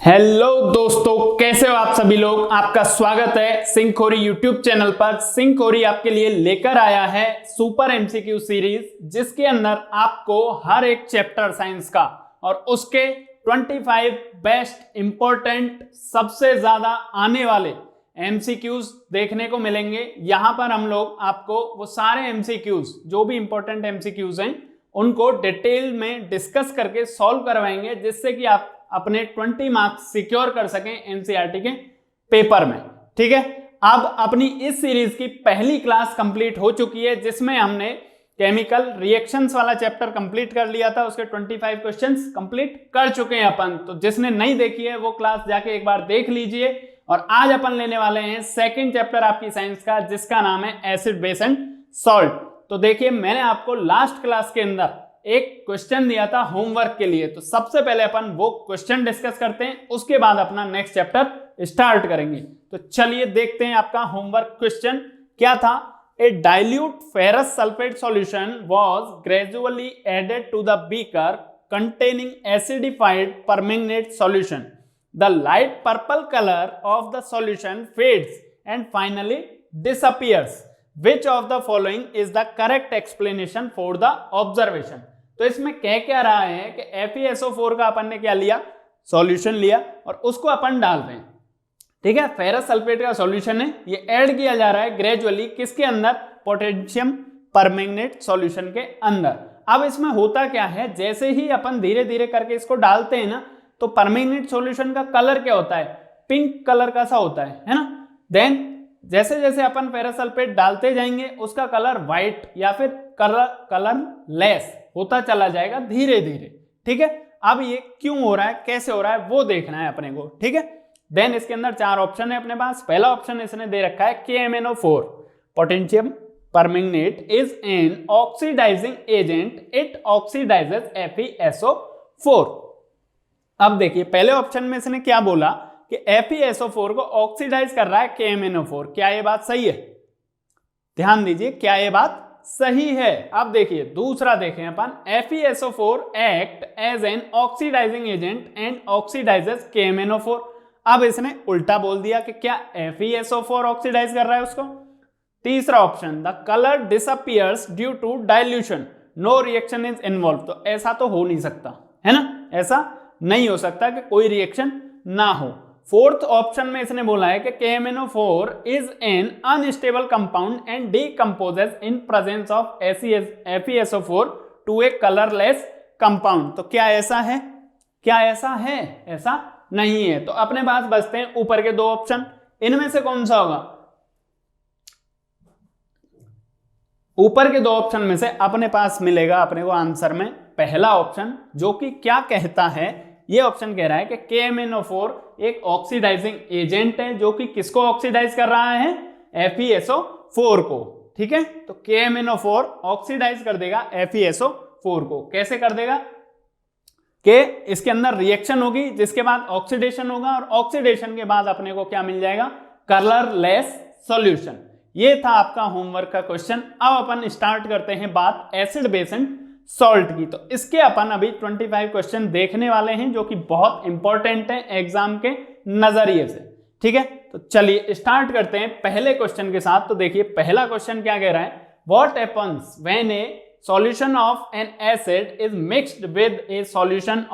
Hello दोस्तों, कैसे हो आप सभी लोग। आपका स्वागत है सिंखोरी यूट्यूब चैनल पर। सिंखोरी आपके लिए लेकर आया है सुपर एमसीक्यू सीरीज, जिसके अंदर आपको हर एक चैप्टर साइंस का और उसके 25 बेस्ट इंपॉर्टेंट सबसे ज्यादा आने वाले एमसीक्यूज देखने को मिलेंगे। यहां पर हम लोग आपको वो सारे एमसीक्यूज जो भी इंपॉर्टेंट एमसीक्यूज हैं उनको डिटेल में डिस्कस करके सॉल्व करवाएंगे, जिससे कि आप अपने 20 मार्क्स सिक्योर कर सकें एनसीईआरटी के पेपर में। ठीक है, अब अपनी इस सीरीज की पहली क्लास कंप्लीट हो चुकी है, जिसमें हमने केमिकल रिएक्शंस वाला चैप्टर कंप्लीट कर लिया था। उसके 25 क्वेश्चंस कंप्लीट कर चुके हैं अपन। तो जिसने नहीं देखी है वो क्लास जाके एक बार देख लीजिए। और आज अपन लेने वाले हैं सेकंड चैप्टर आपकी साइंस का, जिसका नाम है एसिड बेस एंड सॉल्ट। तो देखिए, मैंने आपको लास्ट क्लास के अंदर एक क्वेश्चन दिया था होमवर्क के लिए। तो सबसे पहले अपन वो क्वेश्चन डिस्कस करते हैं, उसके बाद अपना नेक्स्ट चैप्टर स्टार्ट करेंगे। तो चलिए देखते हैं आपका होमवर्क क्वेश्चन क्या था। A dilute ferrous sulphate solution was gradually added to the beaker containing acidified permanganate solution. The light purple color of the solution fades and finally disappears. Which of the following is the correct explanation for the observation? तो इसमें कह क्या रहा है कि FeSO4 का अपन ने क्या लिया, सॉल्यूशन लिया और उसको अपन डाल रहे हैं। ठीक है, फेरस सल्फेट का सॉल्यूशन है, ये ऐड किया जा रहा है ग्रेजुअली किसके अंदर, पोटेशियम परमैंगनेट सॉल्यूशन के अंदर। अब इसमें होता क्या है, जैसे ही अपन धीरे धीरे करके इसको डालते हैं ना, तो परमैंगनेट सॉल्यूशन का कलर क्या होता है, पिंक कलर का सा होता है ना। देन जैसे जैसे अपन फेरस सल्फेट डालते जाएंगे उसका कलर व्हाइट या फिर कलर लेस होता चला जाएगा धीरे धीरे। ठीक है, अब ये क्यों हो रहा है, कैसे हो रहा है, वो देखना है अपने को। ठीक है, देन इसके अंदर 4 ऑप्शन है अपने पास। पहला ऑप्शन इसने दे रखा है KMnO4 potassium permanganate is an oxidising agent, it oxidises FeSO4। अब देखिए, पहले ऑप्शन में इसने क्या बोला कि FeSO4 को ऑक्सीडाइज कर रहा है KMnO4। क्या ये बात सही है? ध्यान दीजिए, क्या ये बात सही है? अब देखिए दूसरा देखें अपन, FeSO4 act as an oxidising agent and oxidises KMnO4। अब इसने उल्टा बोल दिया कि क्या FeSO4 ऑक्सीडाइज कर रहा है उसको। तीसरा option, the colour disappears due to dilution, no reaction is involve. तो ऐसा तो हो नहीं सकता है ना, ऐसा नहीं हो सकता कि कोई रिएक्शन ना हो। फोर्थ ऑप्शन में इसने बोला है कि KMnO4 is an unstable compound and decomposes in presence of FeSO4 to a colourless compound. तो क्या ऐसा है, क्या ऐसा है? ऐसा नहीं है। तो अपने पास बचते हैं ऊपर के 2 ऑप्शन, इनमें से कौन सा होगा? ऊपर के 2 ऑप्शन में से अपने पास मिलेगा अपने को आंसर में पहला ऑप्शन, जो कि क्या कहता है, ये ऑप्शन कह रहा है कि KMnO4 एक ऑक्सीडाइजिंग एजेंट है जो कि किसको ऑक्सीडाइज कर रहा है, FeSO4 को। ठीक है, तो KMnO4 ऑक्सीडाइज कर देगा FeSO4 को। कैसे कर देगा कि इसके अंदर रिएक्शन होगी, जिसके बाद ऑक्सीडेशन होगा और ऑक्सीडेशन के बाद अपने को क्या मिल जाएगा, कलरलेस सॉल्यूशन। ये था आपका होमवर्क का क्वेश्चन। अब अपन स्टार्ट करते हैं बात एसिड बेस एंड सॉल्ट की। तो इसके अपन अभी 25 क्वेश्चन देखने वाले हैं, जो कि बहुत इंपॉर्टेंट है एग्जाम के नजरिए से। ठीक है, तो चलिए स्टार्ट करते हैं पहले क्वेश्चन के साथ। तो देखिए पहला क्वेश्चन क्या कह रहा है, what happens when a solution of an acid is mixed with a solution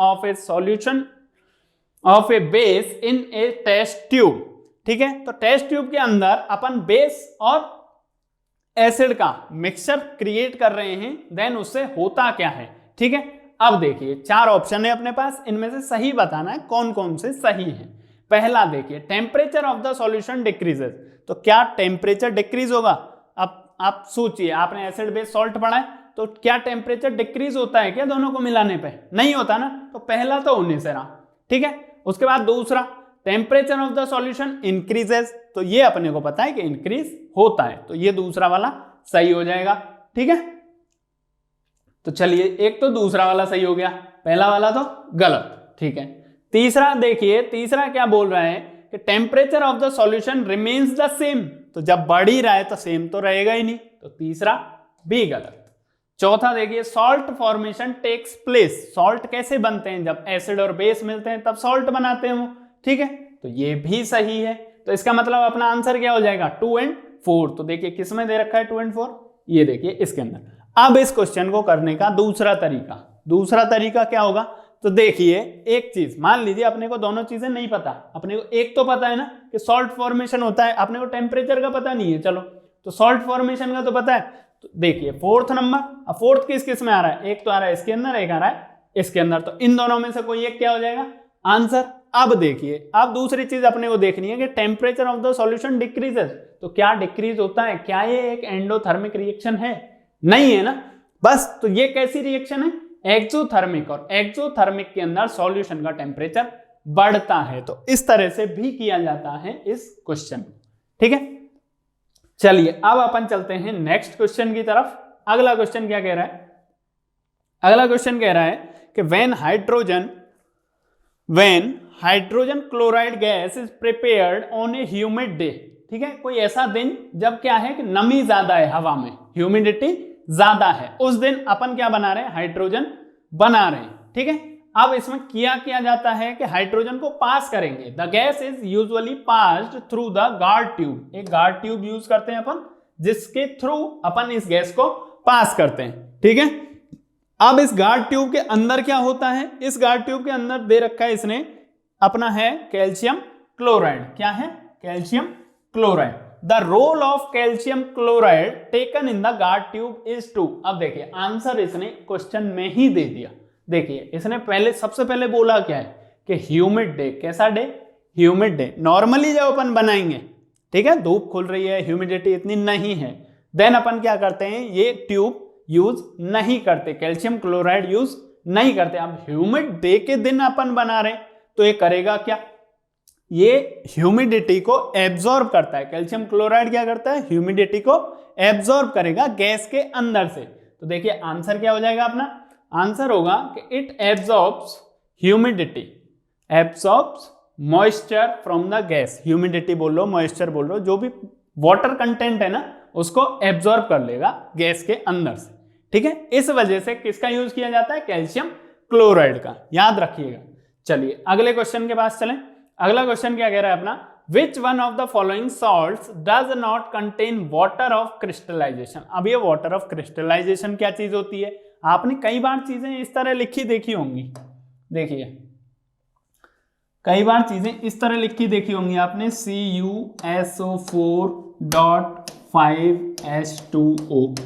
of a base in a test tube. ठीक है, तो टेस्ट ट्यूब के अंदर अपन बेस और एसिड का मिक्सचर क्रिएट कर रहे हैं, देन उससे होता क्या है। ठीक है, अब देखिए 4 ऑप्शन है अपने पास, इनमें से सही बताना है कौन कौन से सही है। पहला देखिए, temperature of the solution decreases. तो क्या टेम्परेचर डिक्रीज होगा? अब आप सोचिए, आपने एसिड बेस सॉल्ट पढ़ा है, तो क्या टेम्परेचर डिक्रीज होता है क्या दोनों को मिलाने पे? नहीं होता ना। तो पहला तो होने से रहा। ठीक है, उसके बाद दूसरा, temperature of the solution increases. तो ये अपने को पता है कि इंक्रीज होता है, तो ये दूसरा वाला सही हो जाएगा। ठीक है, तो चलिए एक तो दूसरा वाला सही हो गया, पहला वाला तो गलत। ठीक है, तीसरा देखिए, तीसरा क्या बोल रहा है कि temperature of the solution remains the same. तो जब बढ़ ही रहा है तो सेम तो रहेगा ही नहीं, तो तीसरा भी गलत। चौथा देखिए, salt formation takes place. Salt कैसे बनते हैं? जब एसिड और बेस मिलते हैं तब सॉल्ट बनाते हैं वो। ठीक है, तो ये भी सही है। तो इसका मतलब अपना आंसर क्या हो जाएगा 2 और 4। तो देखिए किस में दे रखा है 2 और 4, ये देखिए इसके अंदर। अब इस क्वेश्चन को करने का दूसरा तरीका क्या होगा, तो देखिए एक चीज मान लीजिए अपने को दोनों चीजें नहीं पता, अपने को एक तो पता है ना कि सॉल्ट फॉर्मेशन होता है, अपने को टेम्परेचर का पता नहीं है, चलो तो सॉल्ट फॉर्मेशन का तो पता है। तो देखिए फोर्थ नंबर, अब फोर्थ किस में आ रहा है, एक तो आ रहा है इसके अंदर, एक आ रहा है इसके अंदर, तो इन दोनों में से कोई एक क्या हो जाएगा आंसर। अब देखिए अब दूसरी चीज अपने को देखनी है कि temperature of the solution decreases, तो क्या डिक्रीज होता है, क्या ये एक एंडोथर्मिक रिएक्शन है, नहीं है ना, बस। तो ये कैसी रिएक्शन है, एक्सोथर्मिक, और एक्सोथर्मिक के अंदर सॉल्यूशन का टेम्परेचर बढ़ता है। तो इस तरह से भी किया जाता है इस क्वेश्चन को, ठीक है। चलिए अब अपन चलते हैं नेक्स्ट क्वेश्चन की तरफ। अगला क्वेश्चन क्या कह रहा है, अगला क्वेश्चन कह रहा है कि when hydrogen chloride gas is prepared on A humid day, ठीक है, कोई ऐसा दिन जब क्या है कि नमी ज्यादा है, हवा में ह्यूमिडिटी ज्यादा है, उस दिन अपन क्या बना रहे हैं, हाइड्रोजन बना रहे हैं, ठीक है। अब इसमें किया जाता है कि हाइड्रोजन को पास करेंगे, the gas is usually passed through the guard tube, एक गार्ड ट्यूब यूज करते हैं अपन, जिसके थ्रू अपन इस गैस को पास करते हैं, ठीक है। अब इस गार्ड ट्यूब के अंदर क्या होता है, इस गार्ड ट्यूब के अंदर दे रखा है इसने अपना है कैल्शियम क्लोराइड, क्या है calcium chloride. The role of calcium chloride taken in the guard tube is 2। अब देखिए आंसर इसने क्वेश्चन में ही दे दिया। देखिए इसने सबसे पहले बोला क्या है कि ह्यूमिड डे, कैसा डे, ह्यूमिड डे। नॉर्मली जब अपन बनाएंगे, ठीक है, धूप खुल रही है, ह्यूमिडिटी इतनी नहीं है, देन अपन क्या करते हैं, ये ट्यूब यूज नहीं करते, कैल्शियम क्लोराइड यूज नहीं करते। अब ह्यूमिड डे के दिन अपन बना रहे हैं, तो ये करेगा क्या, ये ह्यूमिडिटी को एब्जॉर्ब करता है, कैल्शियम क्लोराइड क्या करता है, ह्यूमिडिटी को एब्जॉर्ब करेगा गैस के अंदर से। तो देखिए आंसर क्या हो जाएगा अपना, आंसर होगा कि it absorbs humidity, absorbs moisture from the gas, humidity बोल लो, मॉइस्चर बोल लो, जो भी वाटर कंटेंट है ना उसको एब्जॉर्ब कर लेगा गैस के अंदर से, ठीक है। इस वजह से किसका यूज किया जाता है, कैल्शियम क्लोराइड का, याद रखिएगा। चलिए अगले क्वेश्चन के पास चलें। अगला क्वेश्चन क्या कह रहा है अपना, which one of the following salts does not contain water of crystallisation. अब ये वाटर ऑफ क्रिस्टलाइजेशन क्या चीज होती है, आपने कई बार चीजें इस तरह लिखी देखी होंगी, देखिए कई बार चीजें इस तरह लिखी देखी होंगी आपने, CuSO4.5H2O,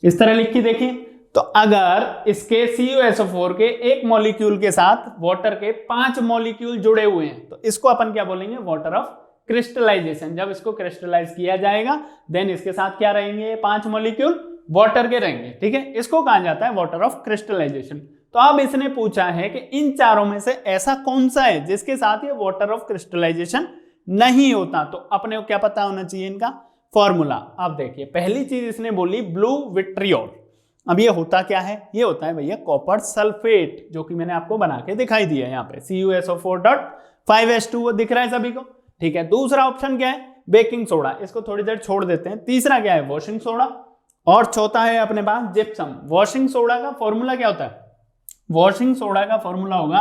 इस तरह लिखी देखी। तो अगर इसके CuSO4 के एक मॉलिक्यूल के साथ वाटर के 5 मॉलिक्यूल जुड़े हुए हैं, तो इसको अपन क्या बोलेंगे, वाटर ऑफ क्रिस्टलाइजेशन। जब इसको क्रिस्टलाइज किया जाएगा देन इसके साथ क्या रहेंगे, 5 मॉलिक्यूल वाटर के रहेंगे, ठीक है, इसको कहा जाता है वाटर ऑफ क्रिस्टलाइजेशन। तो अब इसने पूछा है कि इन चारों में से ऐसा कौन सा है जिसके साथ ये वाटर ऑफ क्रिस्टलाइजेशन नहीं होता। तो अपने को क्या पता होना चाहिए इनका फॉर्मूला। अब देखिए पहली चीज इसने बोली ब्लू विट्रियोल। अब ये होता क्या है, ये होता है भैया कॉपर सल्फेट, जो कि मैंने आपको बना के दिखाई दिया है यहाँ पे, CuSO4.5H2O दिख रहा है सभी को, ठीक है। दूसरा ऑप्शन क्या है, बेकिंग सोडा, इसको थोड़ी देर छोड़ देते हैं। तीसरा क्या है, वॉशिंग सोडा, और चौथा है अपने पास जिप्सम। वॉशिंग सोडा का फॉर्मूला क्या होता है, वॉशिंग सोडा का फॉर्मूला होगा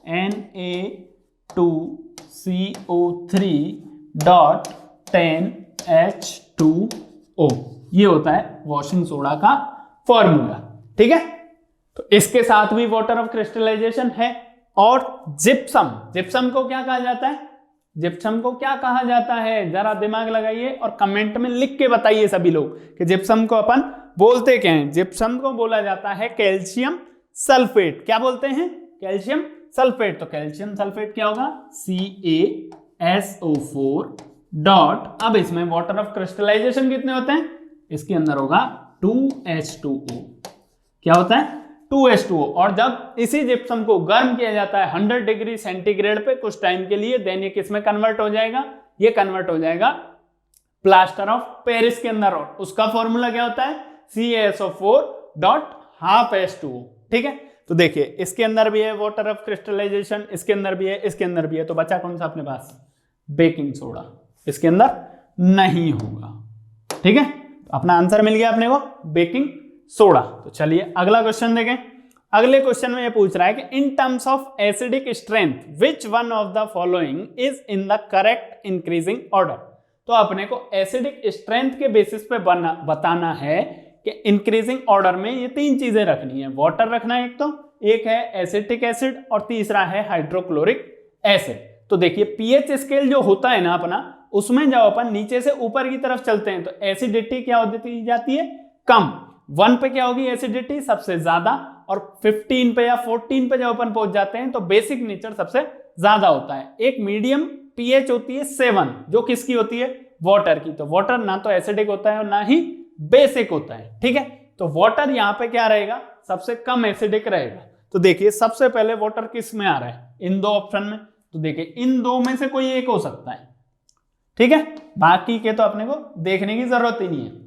Na2CO3.10H2O, ये होता है वॉशिंग सोडा का फॉर्मूला, ठीक है। तो इसके साथ भी वाटर ऑफ क्रिस्टलाइजेशन है। और जिप्सम, जिप्सम को क्या कहा जाता है, जिप्सम को क्या कहा जाता है, जरा दिमाग लगाइए और कमेंट में लिख के बताइए सभी लोग कि जिप्सम को अपन बोलते क्या हैं। जिप्सम को बोला जाता है कैल्शियम सल्फेट। क्या बोलते हैं, कैल्शियम सल्फेट। तो कैल्शियम सल्फेट क्या होगा, CaSO4 डॉट, अब इसमें वाटर ऑफ क्रिस्टलाइजेशन कितने होते हैं, इसके अंदर होगा 2H2O। क्या होता है, 2H2O। और जब इसी जिप्सम को गर्म किया जाता है 100 डिग्री सेंटीग्रेड पे कुछ टाइम के लिए, देन ये किसमें कन्वर्ट हो जाएगा, ये कन्वर्ट हो जाएगा प्लास्टर ऑफ पेरिस के अंदर। और उसका फॉर्मूला क्या होता है, CaSO4.5H2O, ठीक है। तो देखिए इसके अंदर भी है वाटर ऑफ क्रिस्टलाइजेशन, इसके अंदर भी है, इसके अंदर भी है, तो बचा कौन सा अपने पास, बेकिंग सोडा, इसके अंदर नहीं होगा, ठीक है। तो अपना आंसर मिल गया अपने को, बेकिंग सोडा। तो चलिए अगला क्वेश्चन देखें। अगले क्वेश्चन में ये पूछ रहा है कि in terms of acidic strength which one of the following is in the correct increasing order. तो अपने को एसिडिक स्ट्रेंथ के बेसिस पे बताना है कि इंक्रीजिंग ऑर्डर में ये तीन चीजें रखनी है। वाटर रखना है एक है एसिटिक एसिड और तीसरा है हाइड्रोक्लोरिक एसिड। तो देखिए पीएच स्केल जो होता है ना अपना, उसमें जब अपन नीचे से ऊपर की तरफ चलते हैं तो एसिडिटी क्या होती जाती है, कम। 1 पे क्या होगी एसिडिटी, सबसे ज्यादा, और 15 पे या 14 पे जब अपन पहुंच जाते हैं तो बेसिक नेचर सबसे ज्यादा होता है। एक मीडियम पीएच होती है 7, जो किसकी होती है, वाटर की। तो वाटर ना तो एसिडिक होता है और ना ही बेसिक होता है, ठीक है। तो वाटर यहाँ पे क्या रहेगा, सबसे कम एसिडिक रहेगा। तो देखिए सबसे पहले वाटर किस में आ रहा है, इन दो ऑप्शन में। तो देखिए इन दो में से कोई एक हो सकता है, ठीक है, बाकी के तो अपने को देखने की जरूरत ही नहीं है।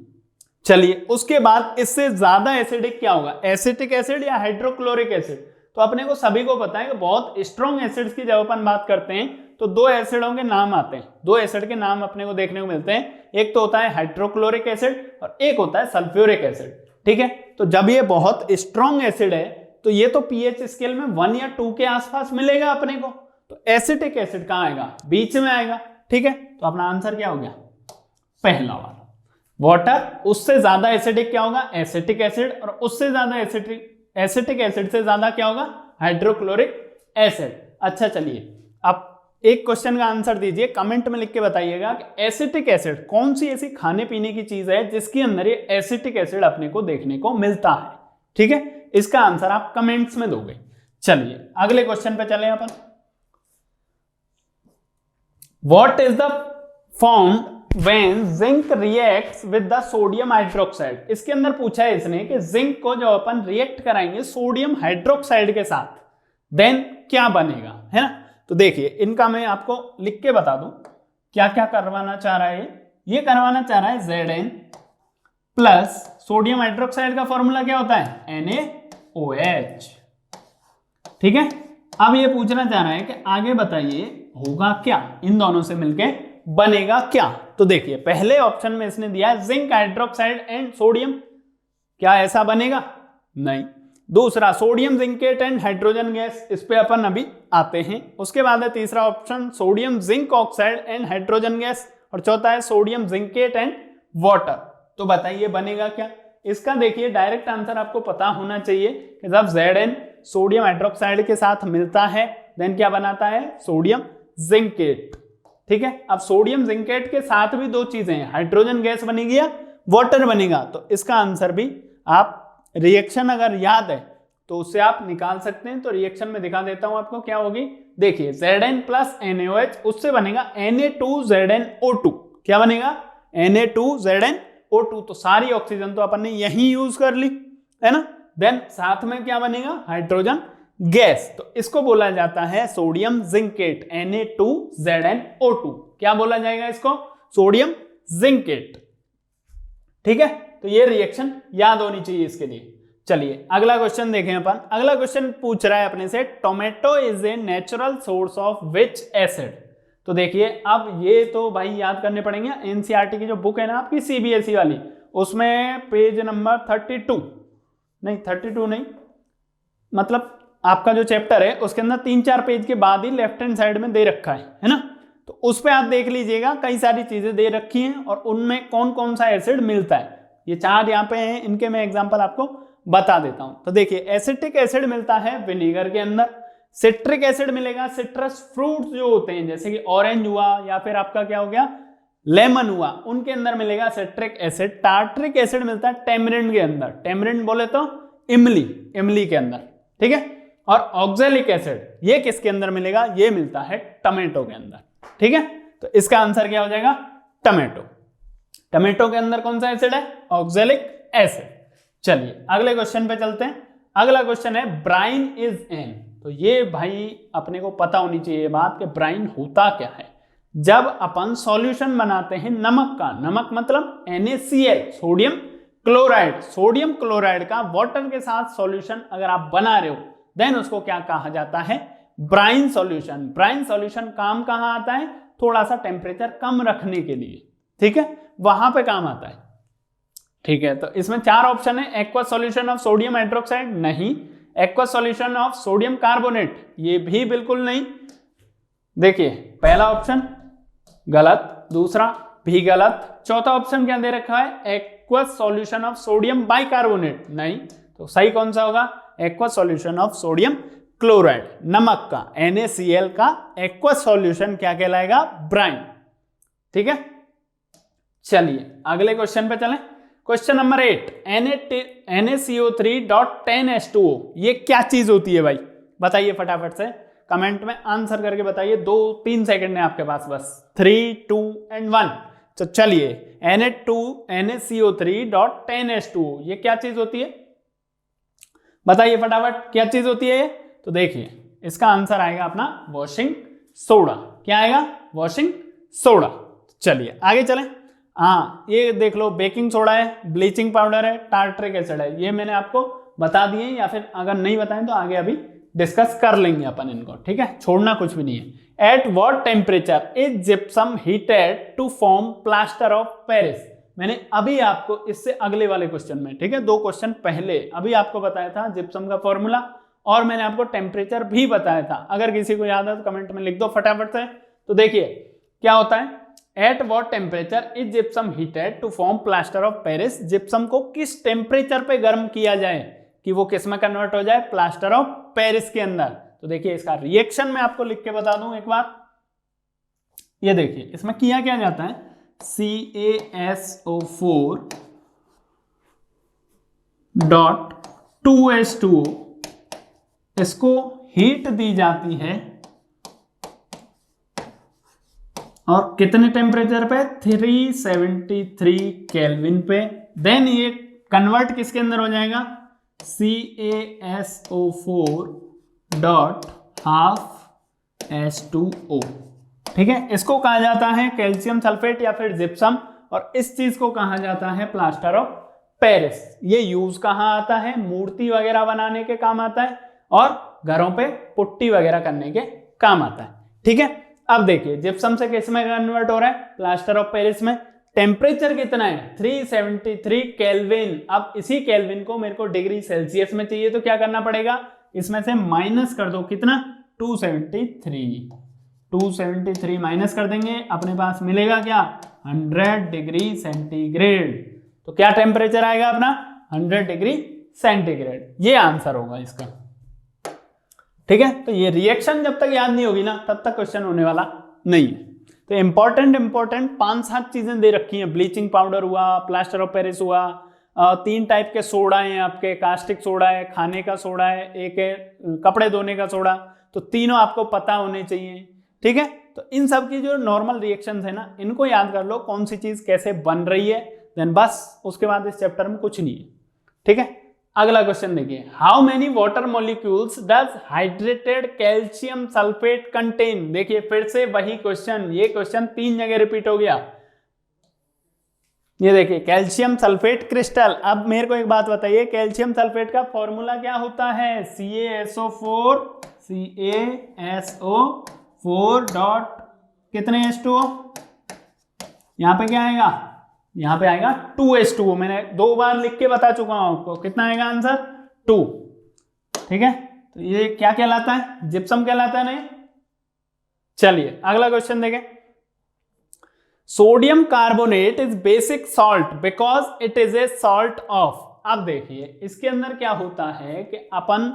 चलिए उसके बाद इससे ज्यादा एसिडिक क्या होगा, एसिटिक एसिड या हाइड्रोक्लोरिक एसिड। तो अपने को सभी को पता है कि बहुत स्ट्रॉन्ग एसिड्स की जब अपन बात करते हैं तो दो एसिडों के नाम आते हैं, दो एसिड के नाम अपने को देखने को मिलते हैं। एक तो होता है हाइड्रोक्लोरिक एसिड और एक होता है सल्फ्यूरिक एसिड, ठीक है। तो जब ये बहुत स्ट्रॉन्ग एसिड है तो ये तो पीएच स्केल में 1 या 2 के आसपास मिलेगा अपने को। तो एसिटिक एसिड कहां आएगा, बीच में आएगा, ठीक है। तो अपना आंसर क्या हो गया, पहला वाला वाटर। उससे ज्यादा एसिडिक क्या होगा, एसिटिक एसिड, और उससे ज्यादा एसिटिक एसिड से ज्यादा क्या होगा, हाइड्रोक्लोरिक एसिड। अच्छा चलिए अब एक क्वेश्चन का आंसर दीजिए, कमेंट में लिख के बताइएगा कि एसिटिक एसिड कौन सी ऐसी खाने पीने की चीज है जिसके अंदर ये एसिटिक एसिड अपने को देखने को मिलता है, ठीक है। इसका आंसर आप कमेंट्स में दोगे। चलिए अगले क्वेश्चन पे चले अपन। What is the found when zinc reacts with the sodium hydroxide. इसके अंदर पूछा है इसने कि जिंक को जब अपन रिएक्ट कराएंगे सोडियम हाइड्रोक्साइड के साथ देन क्या बनेगा, है ना। तो देखिए इनका मैं आपको लिख के बता दूं क्या क्या करवाना चाह रहा है। ये करवाना चाह रहा है Zn प्लस सोडियम हाइड्रोक्साइड का फॉर्मूला क्या होता है, NaOH, ठीक है। अब ये पूछना चाह रहा है कि आगे बताइए होगा क्या, इन दोनों से मिलके बनेगा क्या। तो देखिए पहले ऑप्शन में इसने दिया है जिंक हाइड्रोक्साइड एंड सोडियम, क्या ऐसा बनेगा, नहीं। दूसरा sodium zincate and hydrogen gas, इस पे अपन अभी आते हैं। उसके बाद है तीसरा option sodium zinc oxide and hydrogen gas, और चौथा है सोडियम जिंकेट एंड वाटर। तो बताइए बनेगा क्या। इसका देखिए डायरेक्ट आंसर आपको पता होना चाहिए कि जब Zn सोडियम हाइड्रोक्साइड के साथ मिलता है देन क्या बनाता है, सोडियम जिंकेट, ठीक है। अब सोडियम जिंकेट के साथ भी दो चीजें हैं, हाइड्रोजन गैस बनेगी या वाटर बनेगा। तो इसका आंसर भी आप रिएक्शन अगर याद है तो उससे आप निकाल सकते हैं। तो रिएक्शन में दिखा देता हूं आपको क्या होगी। देखिए Zn प्लस NaOH, उससे बनेगा Na2ZnO2। क्या बनेगा, Na2ZnO2। तो सारी ऑक्सीजन तो अपन ने यही यूज कर ली, है ना। देन साथ में क्या बनेगा, हाइड्रोजन गैस। तो इसको बोला जाता है सोडियम जिंकेट, Na2ZnO2। क्या बोला जाएगा इसको, सोडियम जिंकेट, ठीक है। तो ये रिएक्शन याद होनी चाहिए इसके लिए। चलिए अगला क्वेश्चन देखें अपन। अगला क्वेश्चन पूछ रहा है अपने से tomato is a natural source of which acid. तो देखिए अब ये तो भाई याद करने पड़ेंगे। एनसीईआरटी की जो बुक है ना आपकी सीबीएसई वाली, उसमें पेज नंबर 32 नहीं, मतलब आपका जो चैप्टर है उसके अंदर 3-4 पेज के बाद ही लेफ्ट हैंड साइड में दे रखा है ना। तो उस पर आप देख लीजिएगा, कई सारी चीजें दे रखी हैं और उनमें कौन कौन सा एसिड मिलता है। ये 4 यहाँ पे हैं, इनके मैं एग्जांपल आपको बता देता हूं। तो देखिए एसिटिक एसिड मिलता है विनेगर के अंदर, सिट्रिक एसिड मिलेगा सिट्रस फ्रूट्स जो होते हैं जैसे कि ऑरेंज हुआ या फिर आपका क्या हो गया लेमन हुआ, उनके अंदर मिलेगा सिट्रिक एसिड। टार्ट्रिक एसिड मिलता है टेमरिंड के अंदर, टेमरिंड बोले तो इमली के अंदर, ठीक है। और ऑक्जेलिक एसिड ये किसके अंदर मिलेगा, ये मिलता है टमेटो के अंदर, ठीक है। तो इसका आंसर क्या हो जाएगा, टमेटो के अंदर कौन सा एसिड है, ऑक्जेलिक एसिड। चलिए अगले क्वेश्चन पे चलते हैं। अगला क्वेश्चन है ब्राइन इज एन। तो ये भाई अपने को पता होनी चाहिए बात कि ब्राइन होता क्या है। जब अपन सॉल्यूशन बनाते हैं नमक का, नमक मतलब NaCl sodium chloride, sodium chloride का वाटर के साथ सॉल्यूशन अगर आप बना रहे हो देन उसको क्या कहा जाता है, ब्राइन सॉल्यूशन। ब्राइन सॉल्यूशन काम कहां आता है, थोड़ा सा टेम्परेचर कम रखने के लिए, ठीक है, वहां पे काम आता है, ठीक है। तो इसमें 4 ऑप्शन है, aqua solution of sodium hydroxide नहीं, aqueous solution of sodium carbonate, ये भी बिल्कुल नहीं। देखिए पहला ऑप्शन गलत, दूसरा भी गलत, चौथा ऑप्शन क्या दे रखा है, aqueous solution of sodium bicarbonate, नहीं। तो सही कौन सा होगा, aqueous solution of sodium chloride, नमक का NaCl का एक्वस सॉल्यूशन क्या कहलाएगा, ब्राइन। ठीक है, चलिए अगले क्वेश्चन पे चलें। क्वेश्चन नंबर 8, NaCO3.10H2O, ये क्या चीज होती है भाई, बताइए फटाफट से कमेंट में आंसर करके बताइए, 2-3 सेकंड है आपके पास बस, 3, 2 and 1। तो चलिए NaCO3.10H2O ये क्या चीज होती है, बताइए फटाफट क्या चीज होती है ये। तो देखिए इसका आंसर आएगा अपना वॉशिंग सोडा। क्या आएगा, वॉशिंग सोडा। चलिए आगे चलें। हाँ ये देख लो, बेकिंग सोडा है, ब्लीचिंग पाउडर है, टार्ट्रिक एसिड है, ये मैंने आपको बता दिए, या फिर अगर नहीं बताएं तो आगे अभी डिस्कस कर लेंगे अपन इनको। ठीक है, छोड़ना कुछ भी नहीं है। At what temperature is gypsum heated to form plaster of Paris, मैंने अभी आपको इससे अगले वाले क्वेश्चन में, ठीक है 2 क्वेश्चन पहले अभी आपको बताया था जिप्सम का फॉर्मूला, और मैंने आपको टेम्परेचर भी बताया था। अगर किसी को याद है तो कमेंट में लिख दो फटाफट से। तो देखिए क्या होता है, at what temperature is gypsum heated to form plaster of Paris, gypsum को किस टेम्परेचर पे गर्म किया जाए कि वो किस में कन्वर्ट हो जाए, प्लास्टर ऑफ पेरिस के अंदर। तो देखिए इसका रिएक्शन मैं आपको लिख के बता दूं एक बार, ये देखिए इसमें किया क्या जाता है, CaSO4.2H2O, इसको हीट दी जाती है और कितने टेम्परेचर पे, 373 केल्विन पे। देन ये कन्वर्ट किसके अंदर हो जाएगा, CaSO4.12H2O। ठीक है, इसको कहा जाता है कैल्शियम सल्फेट या फिर जिप्सम, और इस चीज को कहा जाता है प्लास्टर ऑफ पेरिस। ये यूज कहाँ आता है, मूर्ति वगैरह बनाने के काम आता है और घरों पे पुट्टी वगैरह करने के काम आता है। ठीक है, अब देखिए जिप्सम से किस में कन्वर्ट हो रहा है, प्लास्टर ऑफ पेरिस में। टेम्परेचर कितना है, 373 केल्विन। अब इसी केल्विन को मेरे को डिग्री सेल्सियस में चाहिए, तो क्या करना पड़ेगा, इसमें से माइनस कर दो, कितना, 273 माइनस कर देंगे, अपने पास मिलेगा क्या, 100 डिग्री सेंटीग्रेड। तो क्या टेम्परेचर आएगा अपना, 100 डिग्री सेंटीग्रेड। ये आंसर होगा इसका। ठीक है, तो ये रिएक्शन जब तक याद नहीं होगी ना तब तक क्वेश्चन होने वाला नहीं है। तो इंपॉर्टेंट 5-7 चीजें दे रखी हैं, ब्लीचिंग पाउडर हुआ, प्लास्टर ऑफ पेरिस हुआ, 3 टाइप के सोडा हैं आपके, कास्टिक सोडा है, खाने का सोडा है, एक है कपड़े धोने का सोडा। तो तीनों आपको पता होने चाहिए। ठीक है, तो इन सब की जो नॉर्मल रिएक्शंस है ना, इनको याद कर लो, कौन सी चीज कैसे बन रही है, देन बस उसके बाद इस चैप्टर में कुछ नहीं है। ठीक है, अगला क्वेश्चन देखिए, how many water molecules does hydrated calcium sulphate contain. देखिए फिर से वही क्वेश्चन, ये क्वेश्चन 3 जगह रिपीट हो गया। ये देखिए कैल्शियम सल्फेट क्रिस्टल। अब मेरे को एक बात बताइए, कैल्शियम सल्फेट का फॉर्मूला क्या होता है, CaSO4 डॉट कितने H2O, यहां पे क्या आएगा, यहां पे आएगा 2H2O। मैंने 2 बार लिख के बता चुका हूं आपको, कितना आएगा आंसर, 2। ठीक है, तो ये क्या कहलाता है, जिप्सम कहलाता है। नहीं, चलिए अगला क्वेश्चन देखें। Sodium carbonate is basic salt because it is a salt of. अब देखिए इसके अंदर क्या होता है कि अपन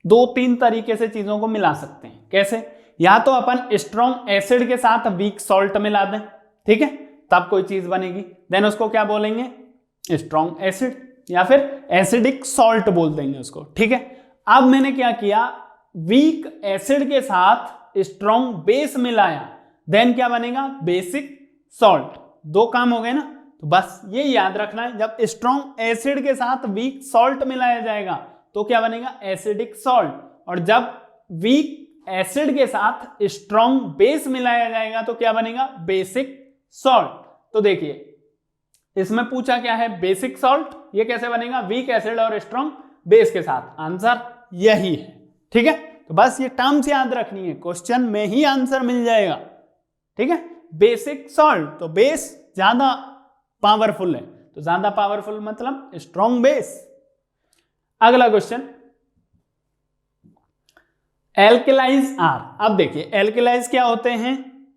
2-3 तरीके से चीजों को मिला सकते हैं। कैसे, या तो अपन स्ट्रॉन्ग एसिड के साथ वीक सॉल्ट मिला दें, ठीक है, तब कोई चीज बनेगी, देन उसको क्या बोलेंगे, स्ट्रॉन्ग एसिड, या फिर एसिडिक सॉल्ट बोल देंगे उसको। ठीक है, अब मैंने क्या किया, वीक एसिड के साथ स्ट्रॉन्ग बेस मिलाया, देन क्या बनेगा, बेसिक सॉल्ट। 2 काम हो गए ना। तो बस ये याद रखना है, जब स्ट्रॉन्ग एसिड के साथ वीक सॉल्ट मिलाया जाएगा तो क्या बनेगा, एसिडिक सॉल्ट, और जब वीक एसिड के साथ स्ट्रॉन्ग बेस मिलाया जाएगा तो क्या बनेगा, बेसिक सॉल्ट। तो देखिए इसमें पूछा क्या है, बेसिक सॉल्ट, ये कैसे बनेगा, वीक एसिड और स्ट्रॉन्ग बेस के साथ, आंसर यही है। ठीक है, तो बस ये टर्म्स याद रखनी है, क्वेश्चन में ही आंसर मिल जाएगा। ठीक है, बेसिक सॉल्ट, तो बेस ज्यादा पावरफुल है, तो ज्यादा पावरफुल मतलब स्ट्रॉन्ग बेस। अगला क्वेश्चन, एल्केलाइज आर, अब देखिए एल्केलाइज क्या होते हैं,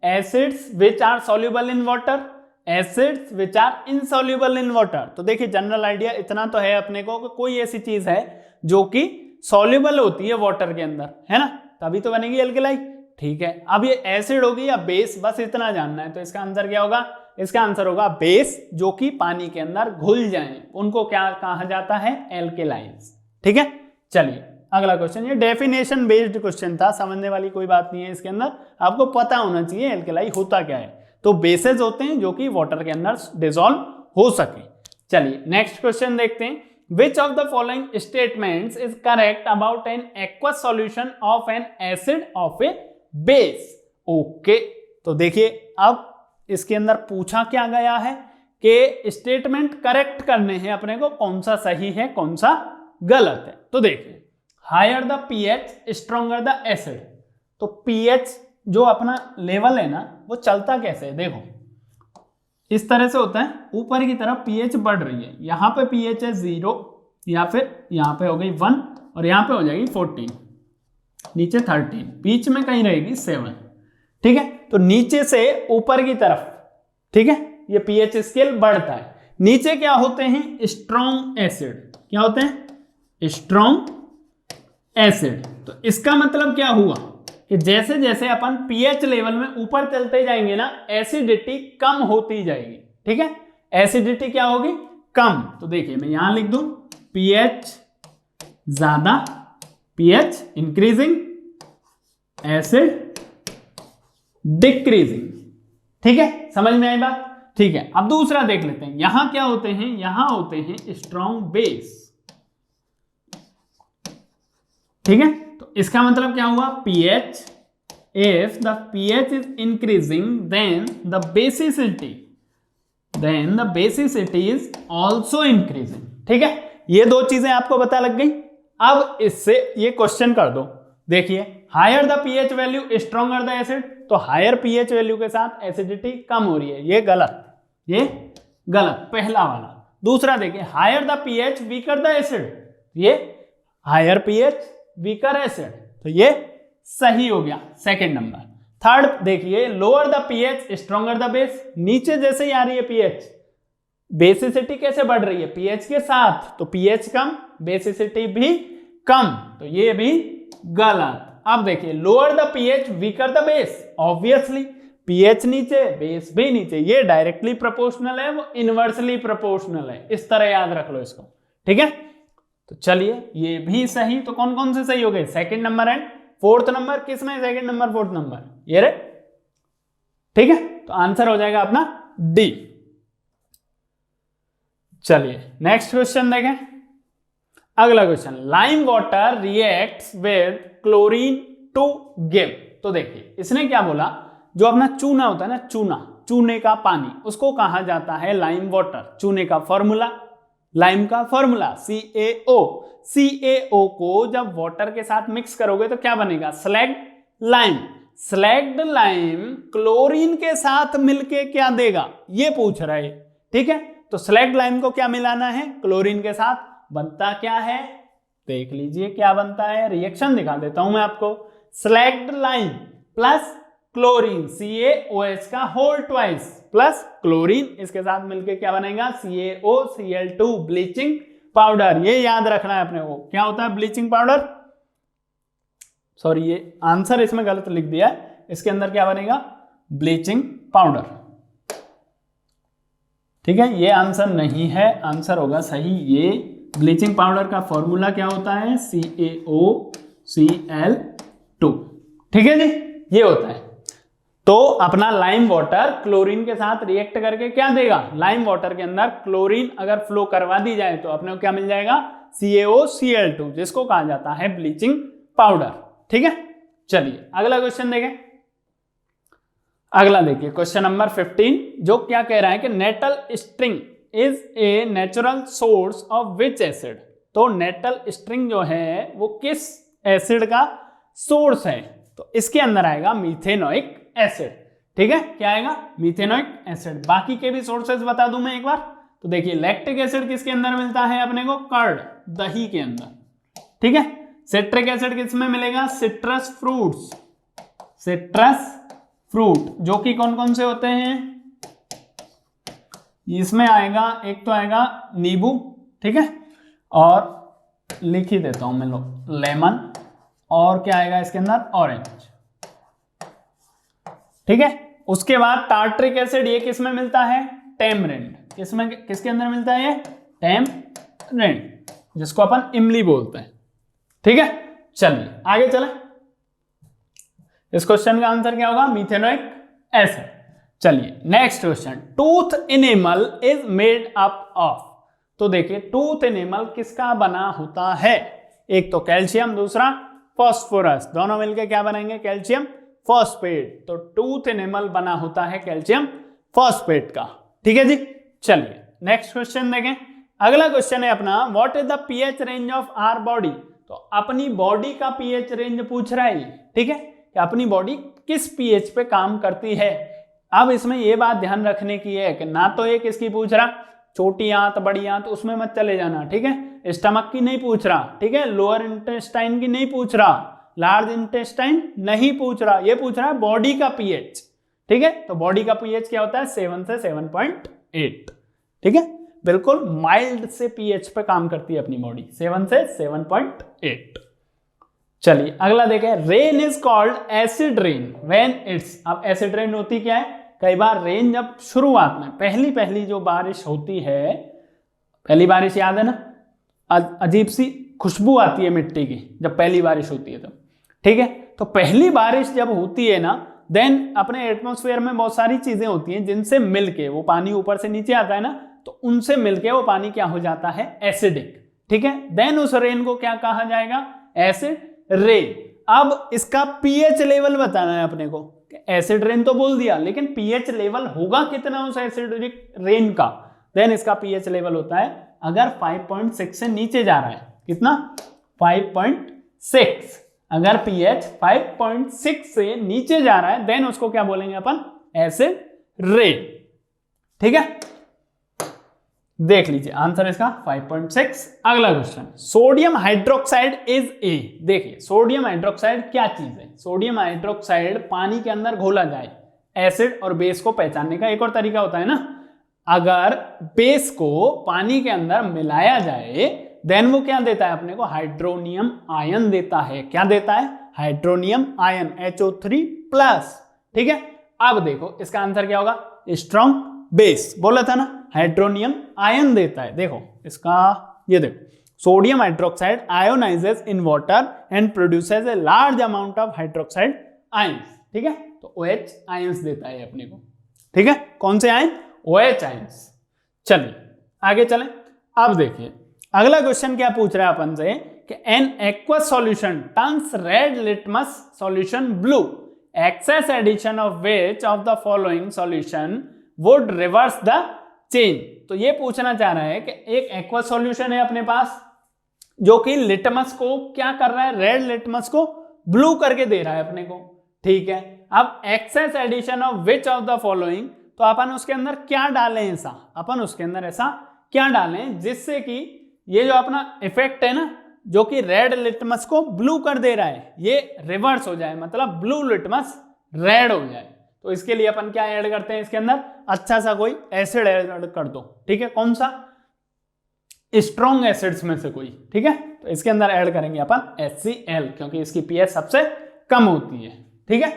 acids which are soluble in water, acids which are insoluble in water. तो देखिए जनरल आइडिया इतना तो है अपने को कि कोई ऐसी चीज है जो कि सॉल्युबल होती है वाटर के अंदर, है ना, तभी तो बनेगी एल्केलाइज। ठीक है, अब ये एसिड होगी या बेस, बस इतना जानना है। तो इसका आंसर क्या होगा, इसका आंसर होगा बेस जो कि पानी के अंदर घुल जाएं, उनको क्या कहा जाता है, एल्केलाइज। ठीक है, चलिए अगला क्वेश्चन, ये डेफिनेशन बेस्ड क्वेश्चन था, समझने वाली कोई बात नहीं है इसके अंदर, आपको पता होना चाहिए एल्केलाई होता क्या है। तो बेसेस होते हैं जो कि वाटर के अंदर डिसॉल्व हो सके। चलिए नेक्स्ट क्वेश्चन देखते हैं, which of the following statements is correct about an aqueous solution of an acid of a base. Okay, तो देखिए अब इसके अंदर पूछा क्या गया है कि स्टेटमेंट करेक्ट करने हैं अपने को, कौन सा सही है कौन सा गलत है। तो देखिए higher the pH stronger the acid, तो पीएच जो अपना लेवल है ना वो चलता कैसे है, देखो इस तरह से होता है, ऊपर की तरफ पीएच बढ़ रही है, यहाँ पे पीएच है 0 या फिर यहाँ पे हो गई 1 और यहाँ पे हो जाएगी 14, नीचे 13, बीच में कहीं रहेगी 7। ठीक है, तो नीचे से ऊपर की तरफ, ठीक है, ये पीएच स्केल बढ़ता है। नीचे क्या होते हैं, स्ट्रॉन्ग एसिड, क्या होते हैं, स्ट्रॉन्ग एसिड। तो इसका मतलब क्या हुआ कि जैसे जैसे अपन पीएच लेवल में ऊपर चलते जाएंगे ना, एसिडिटी कम होती जाएगी। ठीक है, एसिडिटी क्या होगी, कम। तो देखिए मैं यहां लिख दूं, पीएच ज्यादा, पीएच इंक्रीजिंग, एसिड डिक्रीजिंग। ठीक है, समझ में आई बात। ठीक है, अब दूसरा देख लेते हैं, यहां क्या होते हैं, यहां होते हैं स्ट्रॉन्ग बेस। ठीक है, तो इसका मतलब क्या हुआ, pH, if the pH is increasing then the basicity is also increasing। ठीक है, ये दो चीजें आपको पता लग गई। अब इससे ये क्वेश्चन कर दो, देखिए higher the pH value stronger the acid, तो हायर pH वैल्यू के साथ एसिडिटी कम हो रही है, ये गलत, ये गलत पहला वाला। दूसरा देखिए higher the pH weaker the acid, ये हायर pH वीकर एसिड, तो ये सही हो गया सेकंड नंबर। थर्ड देखिए lower the pH stronger the base, नीचे जैसे ही आ रही है पीएच, बेसिसिटी कैसे बढ़ रही है, पीएच के साथ, तो पीएच कम बेसिसिटी भी कम, तो ये भी गलत। अब देखिए lower the pH weaker the base, obviously pH नीचे बेस भी नीचे, ये डायरेक्टली प्रोपोर्शनल है, वो इनवर्सली प्रोपोर्शनल है, इस तरह याद रख लो इसको। ठीक है, तो चलिए ये भी सही। तो कौन कौन से सही हो गए, second number and fourth number, किसमें सेकंड नंबर फोर्थ नंबर, ये रे। ठीक है, तो आंसर हो जाएगा अपना डी। चलिए नेक्स्ट क्वेश्चन देखें, अगला question, lime water reacts with chlorine to give. तो देखिए इसने क्या बोला, जो अपना चूना होता है ना, चूने का पानी, उसको कहा जाता है लाइम वाटर। चूने का फॉर्मूला, लाइम का फॉर्मूला CaO, CaO को जब वाटर के साथ मिक्स करोगे तो क्या बनेगा, slagged lime. Slagged lime chlorine के साथ मिलके क्या देगा, ये पूछ रहा है। ठीक है, तो स्लैग्ड लाइम को क्या मिलाना है, क्लोरीन के साथ, बनता क्या है, देख लीजिए क्या बनता है, रिएक्शन दिखा देता हूं मैं आपको। Slagged lime plus chlorine, CaOH का होल ट्वाइस प्लस क्लोरीन, इसके साथ मिलके क्या बनेगा, CaOCl2 ब्लीचिंग पाउडर। ये याद रखना है अपने को, क्या होता है ब्लीचिंग पाउडर, सॉरी ये आंसर इसमें गलत लिख दिया है, इसके अंदर क्या बनेगा, ब्लीचिंग पाउडर। ठीक है, ये आंसर नहीं है, आंसर होगा सही ये। ब्लीचिंग पाउडर का फॉर्मूला क्या होता है, CaOCl2। ठीक है जी, ये होता है। तो अपना लाइम वाटर क्लोरीन के साथ रिएक्ट करके क्या देगा, लाइम वाटर के अंदर क्लोरीन अगर फ्लो करवा दी जाए तो अपने को क्या मिल जाएगा, CaOCl2, जिसको कहा जाता है ब्लीचिंग पाउडर। ठीक है, चलिए अगला क्वेश्चन देखें। अगला देखिए क्वेश्चन नंबर 15, जो क्या कह रहा है कि nettle string is a natural source of which acid. तो नेटल स्ट्रिंग जो है वो किस एसिड का सोर्स है, तो इसके अंदर आएगा मीथेनोइक एसिड। ठीक है, क्या आएगा, मीथेनोइक एसिड। बाकी के भी सोर्सेज बता दूं मैं एक बार, तो देखिए लैक्टिक एसिड किसके अंदर मिलता है अपने को, कर्ड, दही के अंदर। ठीक है, सिट्रिक एसिड किस में मिलेगा? सिट्रस फ्रूट्स, सिट्रस फ्रूट, जो कि कौन कौन से होते हैं? इसमें आएगा, एक तो आएगा नींबू, ठीक है, और लिख ही देता हूं मैं लोग, लेमन, और क्या आएगा इसके अंदर? ऑरेंज, ठीक है। उसके बाद टार्ट्रिक एसिड, ये किस में मिलता है? टेमरिंड, किसमें, किसके अंदर मिलता है? ये टेमरिंड, जिसको अपन इमली बोलते हैं, ठीक है। चलिए आगे चले, इस क्वेश्चन का आंसर क्या होगा? Methanoic acid. चलिए next question, tooth enamel is made up of. तो देखिए टूथ इनेमल किसका बना होता है? एक तो कैल्शियम, दूसरा फास्फोरस, दोनों मिलकर क्या बनाएंगे? Calcium phosphate. तो टूथ इनेमल बना होता है कैल्शियम फॉस्फेट का, ठीक है जी। चलिए नेक्स्ट क्वेश्चन देखें। अगला क्वेश्चन है अपना, what is the pH range of our body. तो अपनी बॉडी का पीएच रेंज पूछ रहा है, ठीक है, कि अपनी बॉडी किस पीएच पे काम करती है। अब इसमें यह बात ध्यान रखने की है कि ना तो ये किसकी पूछ रहा, छोटी आंत बड़ी आंत, उसमें मत चले जाना, ठीक है। स्टमक की नहीं पूछ रहा, ठीक है, लोअर इंटेस्टाइन की नहीं पूछ रहा, लार्ज इंटेस्टाइन नहीं पूछ रहा, ये पूछ रहा है बॉडी का पीएच, ठीक है। तो बॉडी का पीएच क्या होता है? 7 से 7.8, ठीक है, बिल्कुल माइल्ड से पीएच पे काम करती है अपनी बॉडी, 7 से 7.8। चलिए अगला देखें, rain is called acid rain when it's. अब एसिड रेन होती क्या है? कई बार रेन जब शुरुआत में पहली जो बारिश होती है, पहली बारिश याद है ना, अजीब सी खुशबू आती है मिट्टी की जब पहली बारिश होती है तब, ठीक है। तो पहली बारिश जब होती है ना, देन अपने एटमॉस्फेयर में बहुत सारी चीजें होती हैं जिनसे मिलके वो पानी ऊपर से नीचे आता है ना, तो उनसे मिलके वो पानी क्या हो जाता है? एसिडिक, ठीक है। देन उस रेन को क्या कहा जाएगा? Acid rain. अब इसका पीएच लेवल बताना है अपने को। एसिड रेन तो बोल दिया, लेकिन पीएच लेवल होगा कितना उस एसिडिक रेन का? देन इसका पीएच लेवल होता है, अगर 5.6 से नीचे जा रहा है, कितना? 5.6। अगर पीएच 5.6 से नीचे जा रहा है, देन उसको क्या बोलेंगे अपन? एसिड रेन, ठीक है। देख लीजिए आंसर इसका 5.6। अगला question, sodium hydroxide is a. देखिए सोडियम हाइड्रोक्साइड क्या चीज है? सोडियम हाइड्रोक्साइड पानी के अंदर घोला जाए, एसिड और बेस को पहचानने का एक और तरीका होता है ना, अगर बेस को पानी के अंदर मिलाया जाए, देन वो क्या देता है अपने को? हाइड्रोनियम आयन देता है। क्या देता है? हाइड्रोनियम आयन, HO3+, ठीक है। अब देखो इसका आंसर क्या होगा? स्ट्रॉन्ग बेस, बोला था ना, हाइड्रोनियम आयन देता है। देखो इसका, ये देखो, sodium hydroxide ionises in water and produces a large amount of hydroxide ions, ठीक है। तो OH आयंस देता है अपने को, ठीक है। कौन से आयन? OH ions. चलिए आगे चलें। अब देखिए अगला क्वेश्चन क्या पूछ रहा है अपन से कि an aqueous solution turns red litmus solution blue, excess addition of which of the following solution would reverse the change. तो ये पूछना चाह रहा है कि एक एक्वस सॉल्यूशन है अपने पास जो कि लिटमस को क्या कर रहा है? रेड लिटमस को ब्लू करके दे रहा है अपने को, ठीक है। अब excess addition of which of the following, तो अपन उसके अंदर क्या डालें ऐसा? अपन उसके अंदर ऐसा क्या डालें जिससे कि ये जो अपना इफेक्ट है ना, जो कि रेड लिटमस को ब्लू कर दे रहा है, ये रिवर्स हो जाए, मतलब ब्लू लिटमस रेड हो जाए। तो इसके लिए अपन क्या ऐड करते हैं इसके अंदर? अच्छा सा कोई एसिड ऐड कर दो, ठीक है। कौन सा? स्ट्रॉन्ग एसिड्स में से कोई, ठीक है। तो इसके अंदर ऐड करेंगे अपन HCl, क्योंकि इसकी पीएच सबसे कम होती है, ठीक है।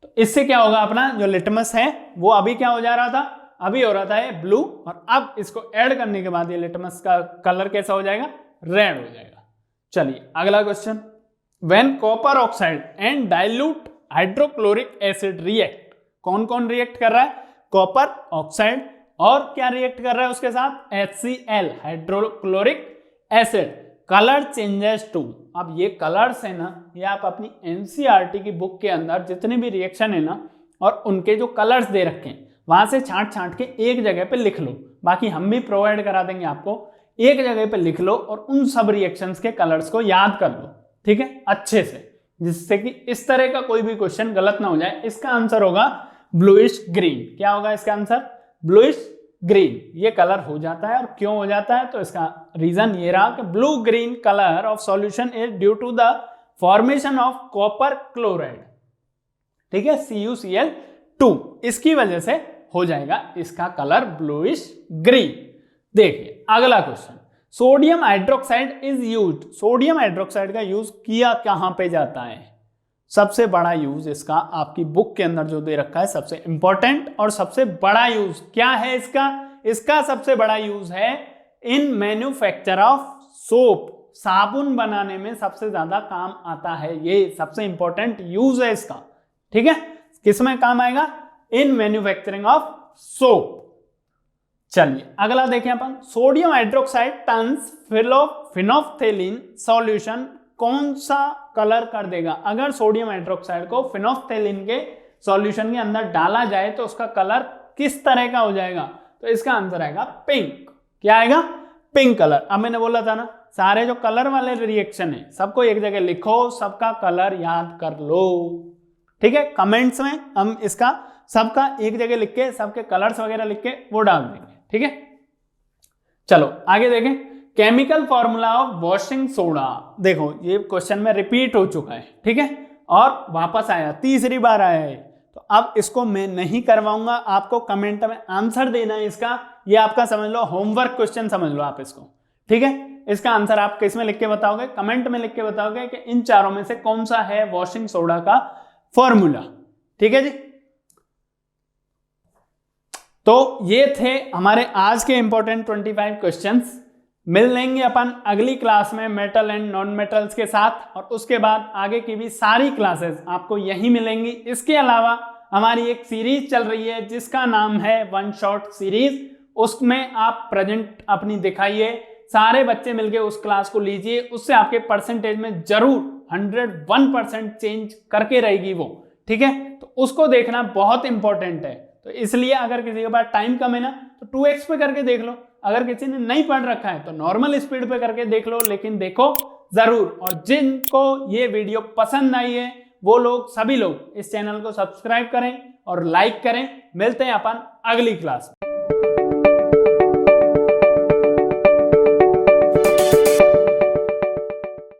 तो इससे क्या होगा? अपना जो लिटमस है वो अभी क्या हो जा रहा था? अभी हो रहा था ये ब्लू, और अब इसको ऐड करने के बाद ये लिटमस का कलर कैसा हो जाएगा? रेड हो जाएगा। चलिए अगला question, when copper oxide and dilute hydrochloric acid react, कौन कौन रिएक्ट कर रहा है? कॉपर ऑक्साइड, और क्या रिएक्ट कर रहा है उसके साथ? HCl, hydrochloric acid, colour changes to. अब ये कलर्स है ना, ये आप अपनी NCERT की बुक के अंदर जितने भी रिएक्शन है ना, और उनके जो कलर्स दे रखे हैं वहां से छांट के एक जगह पे लिख लो, बाकी हम भी प्रोवाइड करा देंगे आपको। एक जगह पे लिख लो और उन सब रिएक्शंस के कलर्स को याद कर लो, ठीक है, अच्छे से, जिससे कि इस तरह का कोई भी क्वेश्चन गलत ना हो जाए। इसका आंसर होगा ब्लूइश ग्रीन। क्या होगा इसका आंसर? ब्लूइश ग्रीन, ये कलर हो जाता है। और क्यों हो जाता है, तो इसका रीजन ये रहा कि blue green colour of solution is due to the formation of copper chloride, ठीक है, CuCl2, इसकी वजह से हो जाएगा इसका कलर ब्लूइश ग्रीन। देखिए अगला question, sodium hydroxide is used, sodium hydroxide का यूज किया कहां पे जाता है? सबसे बड़ा यूज इसका आपकी बुक के अंदर जो दे रखा है, सबसे इंपॉर्टेंट और सबसे बड़ा यूज क्या है इसका? इसका सबसे बड़ा यूज है इन मैन्युफैक्चर ऑफ सोप, साबुन बनाने में सबसे ज्यादा काम आता है, ये सबसे इंपॉर्टेंट यूज है इसका, ठीक है। किसमें काम आएगा? In manufacturing of soap. चलिए अगला देखें अपन, sodium hydroxide turns phenolphthalein solution कौन सा कलर कर देगा? अगर सोडियम हाइड्रोक्साइड को फिनोफ्थेलिन के सॉल्यूशन के अंदर डाला जाए तो उसका कलर किस तरह का हो जाएगा? तो इसका आंसर आएगा पिंक। क्या आएगा? Pink colour. अब मैंने बोला था ना, सारे जो कलर वाले रिएक्शन है सबको एक जगह लिखो, सबका कलर याद कर लो, ठीक है। कमेंट्स में हम इसका सबका एक जगह लिख के, सबके कलर्स वगैरह लिख के वो डाल देंगे, ठीक है। चलो आगे देखें, chemical formula of washing soda. देखो ये क्वेश्चन में रिपीट हो चुका है, ठीक है, और वापस आया, तीसरी बार आया है, तो अब इसको मैं नहीं करवाऊंगा, आपको कमेंट में आंसर देना है इसका। ये आपका समझ लो होमवर्क क्वेश्चन समझ लो आप इसको, ठीक है। इसका आंसर आप किसमें लिख के बताओगे? कमेंट में लिख के बताओगे कि इन चारों में से कौन सा है वॉशिंग सोडा का फॉर्मूला, ठीक है जी। तो ये थे हमारे आज के इंपॉर्टेंट 25 क्वेश्चंस। मिल लेंगे अपन अगली क्लास में मेटल एंड नॉन मेटल्स के साथ, और उसके बाद आगे की भी सारी क्लासेस आपको यहीं मिलेंगी। इसके अलावा हमारी एक सीरीज चल रही है जिसका नाम है वन शॉट सीरीज, उसमें आप प्रेजेंट अपनी दिखाइए, सारे बच्चे मिलके उस क्लास को लीजिए, उससे आपके परसेंटेज में जरूर 101% चेंज करके रहेगी वो, ठीक है। तो उसको देखना बहुत इंपॉर्टेंट है, तो इसलिए अगर किसी के पास टाइम कम है ना तो 2x पे करके देख लो, अगर किसी ने नहीं पढ़ रखा है तो नॉर्मल स्पीड पे करके देख लो, लेकिन देखो जरूर। और जिनको ये वीडियो पसंद आई है वो लोग, सभी लोग इस चैनल को सब्सक्राइब करें और लाइक करें। मिलते हैं अपन अगली क्लास में।